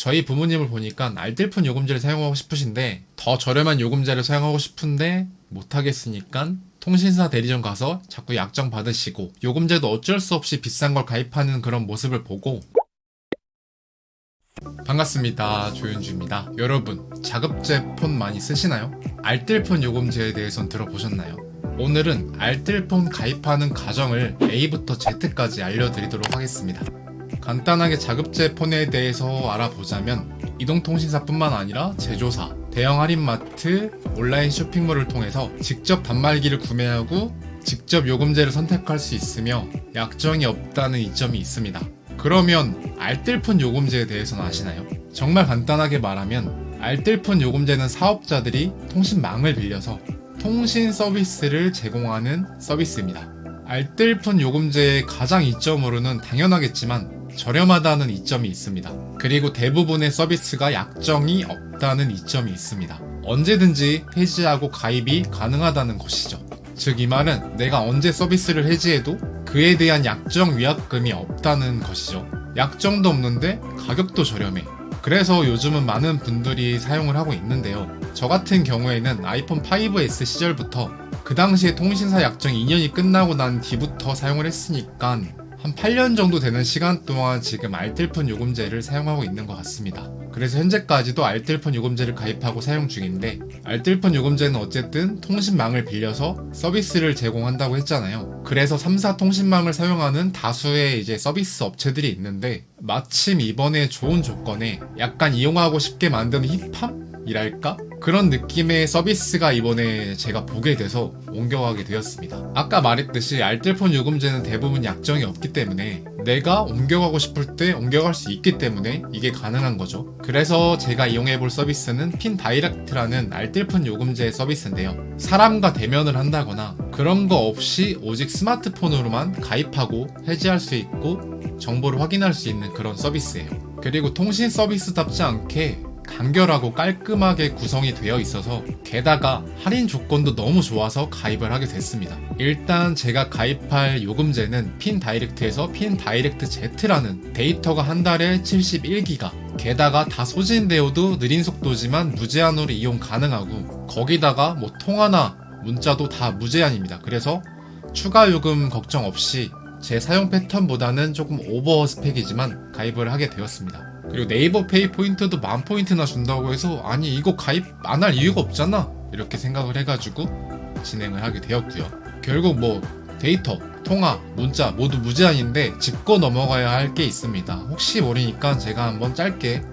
저희 부모님을 보니까 알뜰폰 요금제를 사용하고 싶으신데 더 저렴한 요금제를 사용하고 싶은데 못하겠으니까 통신사 대리점 가서 자꾸 약정 받으시고 요금제도 어쩔 수 없이 비싼 걸 가입하는 그런 모습을 보고 반갑습니다. 조윤주입니다. 여러분, 자급제 폰 많이 쓰시나요? 알뜰폰 요금제에 대해선 들어보셨나요? 오늘은 알뜰폰 가입하는 과정을 A부터 Z까지 알려드리도록 하겠습니다. 간단하게 자급제 폰에 대해서 알아보자면 이동통신사뿐만 아니라 제조사, 대형 할인마트, 온라인 쇼핑몰을 통해서 직접 단말기를 구매하고 직접 요금제를 선택할 수 있으며 약정이 없다는 이점이 있습니다. 그러면 알뜰폰 요금제에 대해서는 아시나요? 정말 간단하게 말하면 알뜰폰 요금제는 사업자들이 통신망을 빌려서 통신 서비스를 제공하는 서비스입니다. 알뜰폰 요금제의 가장 이점으로는 당연하겠지만 저렴하다는 이점이 있습니다. 그리고 대부분의 서비스가 약정이 없다는 이점이 있습니다. 언제든지 해지하고 가입이 가능하다는 것이죠. 즉 이 말은 내가 언제 서비스를 해지해도 그에 대한 약정 위약금이 없다는 것이죠. 약정도 없는데 가격도 저렴해. 그래서 요즘은 많은 분들이 사용을 하고 있는데요. 저 같은 경우에는 아이폰 5S 시절부터 그 당시에 통신사 약정 2년이 끝나고 난 뒤부터 사용을 했으니까 한 8년 정도 되는 시간 동안 지금 알뜰폰 요금제를 사용하고 있는 것 같습니다. 그래서 현재까지도 알뜰폰 요금제를 가입하고 사용 중인데, 알뜰폰 요금제는 어쨌든 통신망을 빌려서 서비스를 제공한다고 했잖아요. 그래서 3사 통신망을 사용하는 다수의 이제 서비스 업체들이 있는데, 마침 이번에 좋은 조건에 약간 이용하고 싶게 만드는 힙함? 이랄까? 그런 느낌의 서비스가 이번에 제가 보게 돼서 옮겨가게 되었습니다. 아까 말했듯이 알뜰폰 요금제는 대부분 약정이 없기 때문에 내가 옮겨가고 싶을 때 옮겨갈 수 있기 때문에 이게 가능한 거죠. 그래서 제가 이용해볼 서비스는 핀 다이렉트라는 알뜰폰 요금제 서비스인데요. 사람과 대면을 한다거나 그런 거 없이 오직 스마트폰으로만 가입하고 해지할 수 있고 정보를 확인할 수 있는 그런 서비스예요. 그리고 통신 서비스답지 않게 간결하고 깔끔하게 구성이 되어 있어서 게다가 할인 조건도 너무 좋아서 가입을 하게 됐습니다. 일단 제가 가입할 요금제는 핀 다이렉트에서 핀 다이렉트 Z라는 데이터가 한 달에 71기가, 게다가 다 소진되어도 느린 속도지만 무제한으로 이용 가능하고 거기다가 뭐 통화나 문자도 다 무제한입니다. 그래서 추가 요금 걱정 없이 제 사용 패턴보다는 조금 오버 스펙이지만 가입을 하게 되었습니다. 그리고 네이버 페이 포인트도 10,000포인트나 준다고 해서 아니 이거 가입 안 할 이유가 없잖아 이렇게 생각을 해가지고 진행을 하게 되었고요. 결국 뭐 데이터, 통화, 문자 모두 무제한인데 짚고 넘어가야 할 게 있습니다. 혹시 모르니까 제가 한번 짧게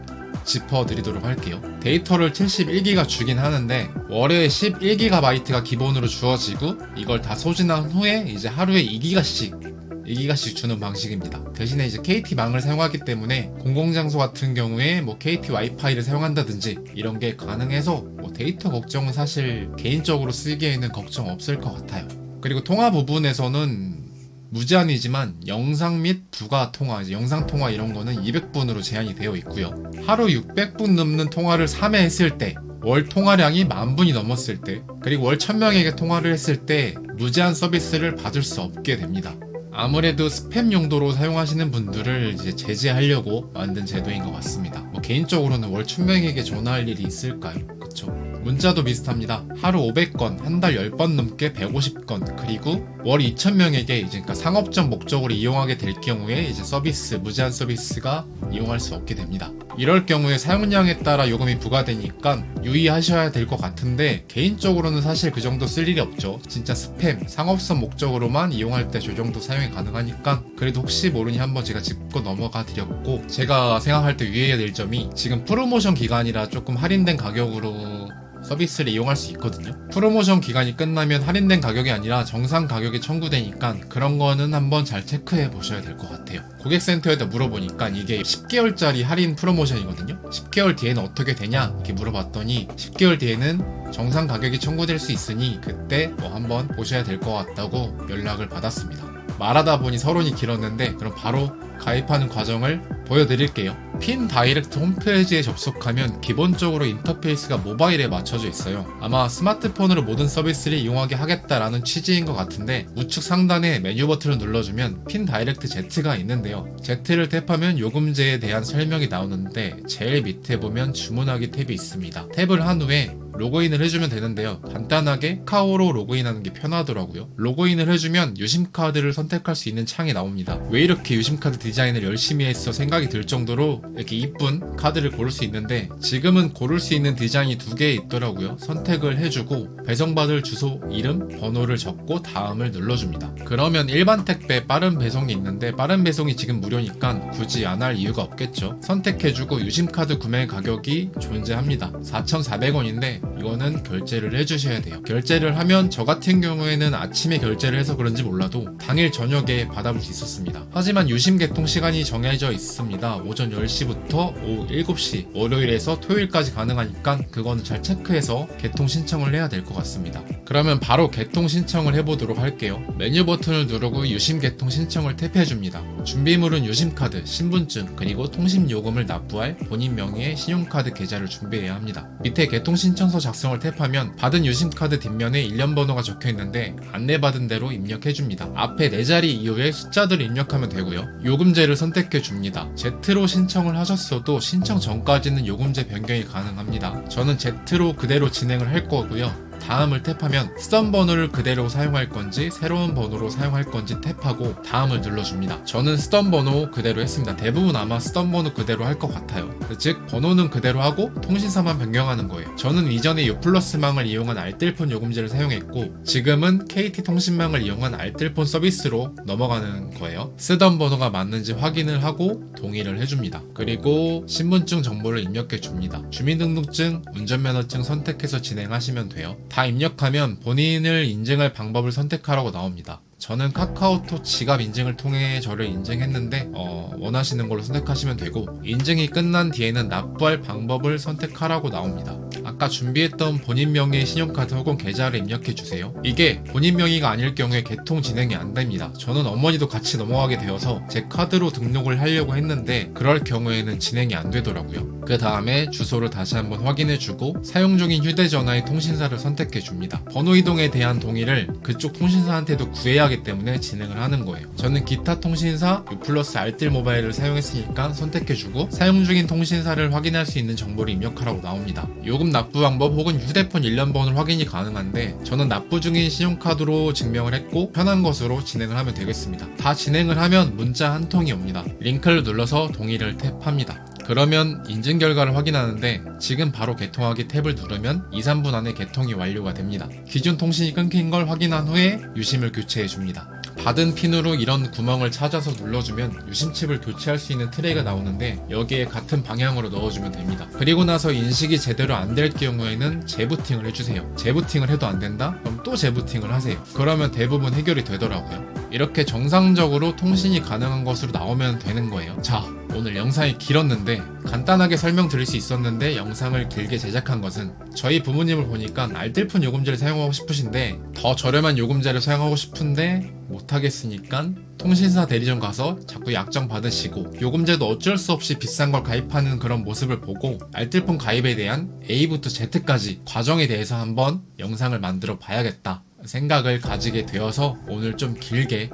짚어드리도록 할게요. 데이터를 71기가 주긴 하는데 월에 11GB가 기본으로 주어지고 이걸 다 소진한 후에 이제 하루에 2기가씩 주는 방식입니다. 대신에 이제 KT망을 사용하기 때문에 공공장소 같은 경우에 뭐 KT 와이파이를 사용한다든지 이런 게 가능해서 뭐 데이터 걱정은 사실 개인적으로 쓰기에는 걱정 없을 것 같아요. 그리고 통화 부분에서는 무제한이지만 영상 및 부가 통화, 이제 영상 통화 이런 거는 200분으로 제한이 되어 있고요. 하루 600분 넘는 통화를 3회 했을 때, 월 통화량이 10,000분이 넘었을 때, 그리고 월 1000명에게 통화를 했을 때 무제한 서비스를 받을 수 없게 됩니다. 아무래도 스팸 용도로 사용하시는 분들을 이제 제재하려고 만든 제도인 것 같습니다. 뭐 개인적으로는 월 1000명에게 전화할 일이 있을까요? 그쵸? 문자도 비슷합니다. 하루 500건, 한 달 10번 넘게 150건, 그리고 월 2,000명에게 이제 그러니까 상업적 목적으로 이용하게 될 경우에 이제 서비스, 무제한 서비스가 이용할 수 없게 됩니다. 이럴 경우에 사용량에 따라 요금이 부과되니까 유의하셔야 될 것 같은데 개인적으로는 사실 그 정도 쓸 일이 없죠. 진짜 스팸, 상업성 목적으로만 이용할 때 저 정도 사용이 가능하니까 그래도 혹시 모르니 한번 제가 짚고 넘어가 드렸고, 제가 생각할 때 유의해야 될 점이 지금 프로모션 기간이라 조금 할인된 가격으로 서비스를 이용할 수 있거든요. 프로모션 기간이 끝나면 할인된 가격이 아니라 정상 가격이 청구되니까 그런 거는 한번 잘 체크해 보셔야 될 것 같아요. 고객센터에다 물어보니까 이게 10개월짜리 할인 프로모션이거든요. 10개월 뒤에는 어떻게 되냐 이렇게 물어봤더니 10개월 뒤에는 정상 가격이 청구될 수 있으니 그때 뭐 한번 보셔야 될 것 같다고 연락을 받았습니다. 말하다 보니 서론이 길었는데 그럼 바로 가입하는 과정을 보여드릴게요. 핀 다이렉트 홈페이지에 접속하면 기본적으로 인터페이스가 모바일에 맞춰져 있어요. 아마 스마트폰으로 모든 서비스를 이용하게 하겠다라는 취지인 것 같은데, 우측 상단에 메뉴 버튼을 눌러주면 핀 다이렉트 Z가 있는데요. Z를 탭하면 요금제에 대한 설명이 나오는데, 제일 밑에 보면 주문하기 탭이 있습니다. 탭을 한 후에 로그인을 해주면 되는데요. 간단하게 카카오로 로그인하는 게 편하더라고요. 로그인을 해주면 유심카드를 선택할 수 있는 창이 나옵니다. 왜 이렇게 유심카드 디자인을 열심히 했어 생각이 들 정도로 이렇게 이쁜 카드를 고를 수 있는데, 지금은 고를 수 있는 디자인이 2개 있더라고요. 선택을 해주고 배송받을 주소, 이름, 번호를 적고 다음을 눌러줍니다. 그러면 일반 택배 빠른 배송이 있는데, 빠른 배송이 지금 무료니까 굳이 안 할 이유가 없겠죠. 선택해주고 유심카드 구매 가격이 존재합니다. 4,400원인데 이거는 결제를 해주셔야 돼요. 결제를 하면 저 같은 경우에는 아침에 결제를 해서 그런지 몰라도 당일 저녁에 받아볼 수 있었습니다. 하지만 유심 개통 시간이 정해져 있습니다. 오전 10시부터 오후 7시, 월요일에서 토요일까지 가능하니까 그거는 잘 체크해서 개통 신청을 해야 될 것 같습니다. 그러면 바로 개통 신청을 해보도록 할게요. 메뉴 버튼을 누르고 유심 개통 신청을 탭해줍니다. 준비물은 유심카드, 신분증, 그리고 통신요금을 납부할 본인 명의의 신용카드 계좌를 준비해야 합니다. 밑에 개통 신청서 작성을 탭하면 받은 유심카드 뒷면에 일련 번호가 적혀있는데 안내받은 대로 입력해줍니다. 앞에 4자리 이후에 숫자들을 입력하면 되고요. 요금제를 선택해줍니다. Z로 신청을 하셨어도 신청 전까지는 요금제 변경이 가능합니다. 저는 Z로 그대로 진행을 할 거고요. 다음을 탭하면 쓰던 번호를 그대로 사용할 건지 새로운 번호로 사용할 건지 탭하고 다음을 눌러줍니다. 저는 쓰던 번호 그대로 했습니다. 대부분 아마 쓰던 번호 그대로 할 것 같아요. 즉 번호는 그대로 하고 통신사만 변경하는 거예요. 저는 이전에 유플러스망을 이용한 알뜰폰 요금제를 사용했고, 지금은 KT통신망을 이용한 알뜰폰 서비스로 넘어가는 거예요. 쓰던 번호가 맞는지 확인을 하고 동의를 해줍니다. 그리고 신분증 정보를 입력해줍니다. 주민등록증, 운전면허증 선택해서 진행하시면 돼요. 다 입력하면 본인을 인증할 방법을 선택하라고 나옵니다. 저는 카카오톡 지갑 인증을 통해 저를 인증했는데 원하시는 걸로 선택하시면 되고, 인증이 끝난 뒤에는 납부할 방법을 선택하라고 나옵니다. 아까 준비했던 본인 명의의 신용카드 혹은 계좌를 입력해주세요. 이게 본인 명의가 아닐 경우에 개통 진행이 안 됩니다. 저는 어머니도 같이 넘어가게 되어서 제 카드로 등록을 하려고 했는데 그럴 경우에는 진행이 안 되더라고요. 그 다음에 주소를 다시 한번 확인해주고 사용 중인 휴대전화의 통신사를 선택해줍니다. 번호 이동에 대한 동의를 그쪽 통신사한테도 구해야 하기 때문에 진행을 하는 거예요. 저는 기타 통신사 유플러스 알뜰 모바일을 사용했으니까 선택해주고 사용 중인 통신사를 확인할 수 있는 정보를 입력하라고 나옵니다. 요금 납부 방법 혹은 휴대폰 일련 번호를 확인이 가능한데, 저는 납부 중인 신용카드로 증명을 했고 편한 것으로 진행을 하면 되겠습니다. 다 진행을 하면 문자 한 통이 옵니다. 링크를 눌러서 동의를 탭합니다. 그러면 인증 결과를 확인하는데, 지금 바로 개통하기 탭을 누르면 2-3분 안에 개통이 완료가 됩니다. 기존 통신이 끊긴 걸 확인한 후에 유심을 교체해 줍니다. 받은 핀으로 이런 구멍을 찾아서 눌러주면 유심칩을 교체할 수 있는 트레이가 나오는데, 여기에 같은 방향으로 넣어주면 됩니다. 그리고 나서 인식이 제대로 안 될 경우에는 재부팅을 해주세요. 재부팅을 해도 안 된다? 그럼 또 재부팅을 하세요. 그러면 대부분 해결이 되더라고요. 이렇게 정상적으로 통신이 가능한 것으로 나오면 되는 거예요. 자, 오늘 영상이 길었는데 간단하게 설명드릴 수 있었는데, 영상을 길게 제작한 것은 저희 부모님을 보니까 알뜰폰 요금제를 사용하고 싶으신데 더 저렴한 요금제를 사용하고 싶은데 못하겠으니까 통신사 대리점 가서 자꾸 약정 받으시고 요금제도 어쩔 수 없이 비싼 걸 가입하는 그런 모습을 보고, 알뜰폰 가입에 대한 A부터 Z까지 과정에 대해서 한번 영상을 만들어 봐야겠다 생각을 가지게 되어서 오늘 좀 길게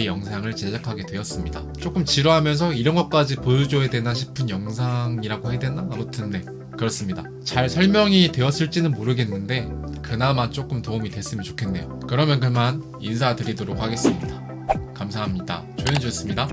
영상을 제작하게 되었습니다. 조금 지루하면서 이런 것까지 보여줘야 되나 싶은 영상이라고 해야 되나? 아무튼 네, 그렇습니다. 잘 설명이 되었을지는 모르겠는데 그나마 조금 도움이 됐으면 좋겠네요. 그러면 그만 인사드리도록 하겠습니다. 감사합니다. 조현주였습니다.